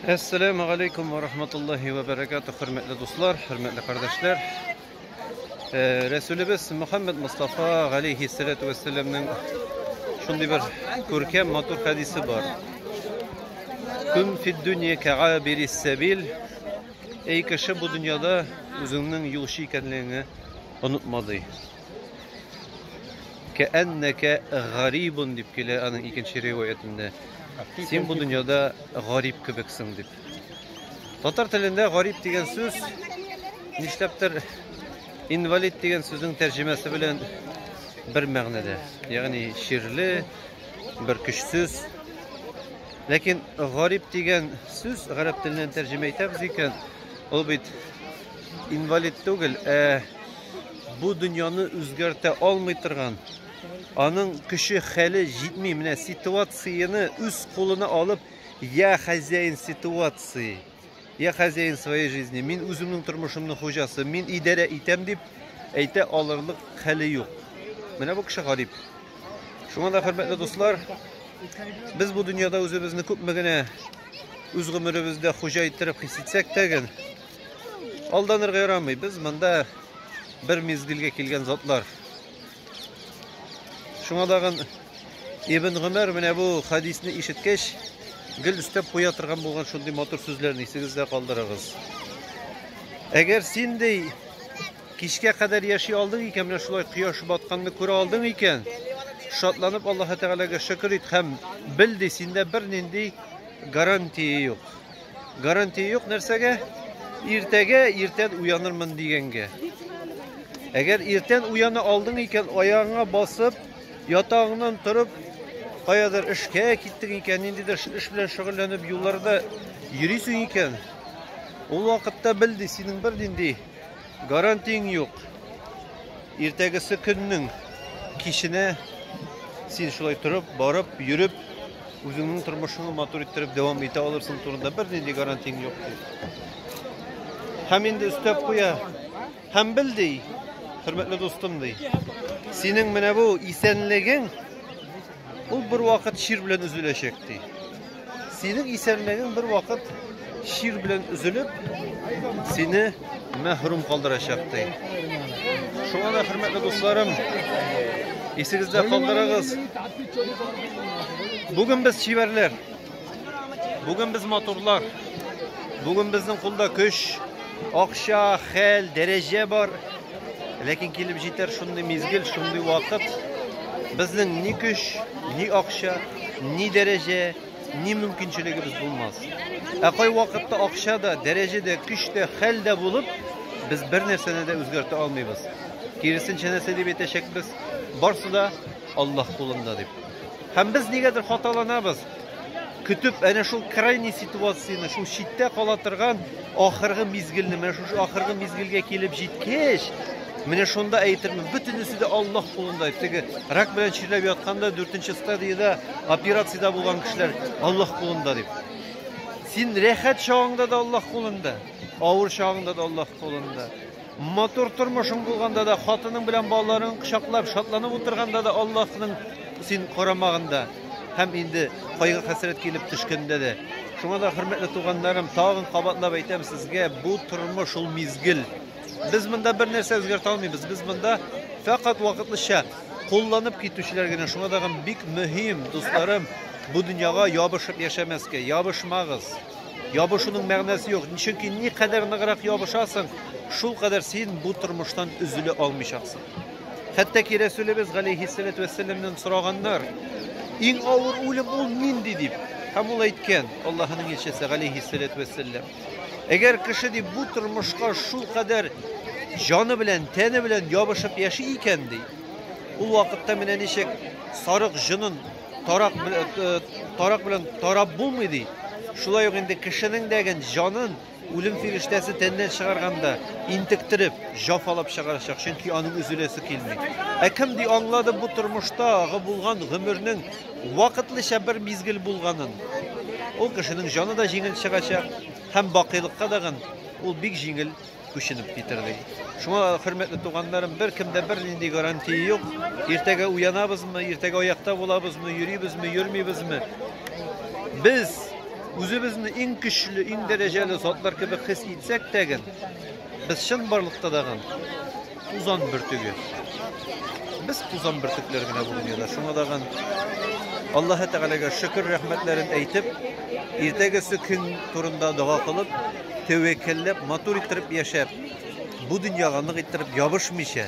Esselamu Aleyküm ve Rahmetullahi ve Berekatuhu. Hürmetli dostlar, hürmetli kardeşler. Resulümüz Muhammed Mustafa Aleyhisselatü Vesselam'ın şunday bir görkem matur hadisi var. Küm fid dünya ke'abiris sebil. Ey kişi bu dünyada özünün yolcu ekenliğini unutmalı. Ke'enneke garibun dip kele anın ikinci rivayetinde. Sen bu dünyada garip kibiksin dip. Tatar tilinde garip degen söz nişleptir invalid degen sözün tercümesi bilen bir mağnada. Yani şirli, bir güçsüz. Lakin garip degen söz Arap tilinden tercüme etemiz iken o bit invalid değil, bu dünyanı özgürte almay turgan, anın kişi hali jitmey, mine situasyonu üz koluna alıp ya хозяин ситуации, ya хозяин своей жизни, min özümün turmuşumның hocası, min idare etem dip әйтә alırlık hali yok. Mine bu kişi garip. Şuna da hürmetli dostlar, biz bu dünyada özümüzni köpmegine öz gümürübüzde hoca ettirip his etsek tegen aldanırga yaramay. Biz mında bir mezgilge kelgen zatlar. Şuna dagın İbn Ömer mine bu hadisini işitkeş gül üstep koya turgan bolgan şunday motor sözlerini esingizde kaldırıgız. Eğer sen dey kişke kadar yaşay aldın iken, mine şulay quyosh batkanını köre aldın iken, şatlanıp Allahu Teala'ga şükür et, hem bildi sende bir nindi garantiye yok. Garantiye yok nersege? Erten uyanırmın degenge. Eğer erten uyanı aldın iken ayağına basıp yatağından turup kayadır işke gittin iken, indidir iş bilen şugullanıp yollarda yürüsün iken, o vakitte bildi senin bir nindi garantin yok. Ertegisi günün kişine sen şulay turup, barıp, yürüp, özünün turmuşunu matur ettirip devam ete alırsın turunda bir nindi garantin yok. Hem indi üstep koya, hem bildi, hürmetli dostum dey. Senin mine bu isenligin, o bir vakit şir bilen üzüleşekti. Senin isenligin bir vakit şir bilen üzülüp, seni mehrum kaldıracaktı. Şu anda hürmetli dostlarım, esinizde kaldırağız. Bugün biz şiverler, bugün biz motorlar, bugün bizden kulda güç, akşa, hel, derece var. Lakin kelip jeter şunday mezgil, şunday vakit bizden ni güç, ni akşa, ni derece, ni mümkünçiligimiz bulmaz. Koy vakitte akşada, derecede, güçte, helde bulup biz bir nerseni de özgürte almayız. Gerisin çenesi deyip etecek biz, barsı da Allah kulunda deyip. Hem biz negedir hatalanabız? Kütüp ana şu krayni situasyonu, şu şitte kalatırgan ahırgı mezgilni, mene şu ahırgı mezgilge kelip jetkeş, mene şunda aytırmın, bütünüsü de Allah kulunda. Tege rak bilen çirlep yatkanda 4-nji stadiyada operatsiyada bolgan kişiler Allah kulunda deyip. Sen rehat çağında da Allah kulunda, ağır çağında da Allah kulunda. Motor turmuşun bulganda da, hatının bilen balaların kuşaklap şatlanıp oturganda da Allah'ın sen koramagında. Hem indi kaygı hasret kelip düşkende de. Şuna da hürmetli tuğanlarım, tağın kabatlap aytam sizge, bu turmuş ol mezgil. Biz bunda bir nerse özgürte almayız. Biz bunda fakat vakitlice kullanıp gitüşlerine. Şuna da bik mühim dostlarım, bu dünyaya yabışıp yaşamazke, yabışmağız. Yabışının mağnası yok. Çünkü ne kadar nıgırak yabışasın, şul kadar sen bu turmuştan üzülü almayacaksın. Hatta ki Resulümüz Aleyhisselatü Vesselam'dan sorağanlar, en ağır ölüm ol mindi deyip, hem ola etken Allah'ın elçisi Aleyhisselatü Vesselam. Eğer kişi de bu turmuşka şul kadar canı bilen, teni bilen yabışıp yaşay iken deyip, o vakitte mine neşek sarık jının tarak bilen tarap bulmaydı. Şulay yok indi kişinin degen canın ölüm firiştesi tenden çıkarganda intiktirip jafalap çıkaracak. Çünkü anın üzülesi kelmey. Kim de anladı bu turmuşta bulgan ömürünün vakitlice bir mezgil bulganın. O kişinin canı da jingil çıkacak. Hem bakıylıkka dagın ol bik jingil güçünüp bitirdi. Şuna hürmetli tuğanlarım, bir kimde bir nindi garantiyi yok. Ertege uyanabız mı, ertege ayakta olabız mı, yürüyübüz mü, yürümeyibiz mi? Biz Özübizni iň güçlü, iň derejeli zatlar gibi his etsek degen, biz şın barlykda dagan uzan birtigi. Biz uzan birtiklerine bu dünyada. Şuna dagan Allah Teala'ga şükür rahmetlerini aytip, ertegisi gün turunda dua kılıp, tevekkellep, matur ettirip yaşayıp, bu dünyaga nyk ettirip yabışmışa,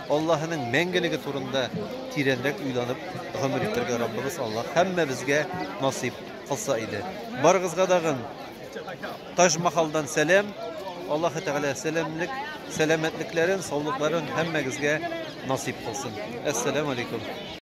Allah'ın mengiligi turunda tirenrek uylanıp, ömür ettirgen Rabbimiz Allah hemme bizge nasip kılsa idi. Bargızga dagın Taj Mahal'dan selam. Allah Teala selamlik, selametliklerin, sağlıkların hemmegizge nasip kılsın. Esselamu aleyküm.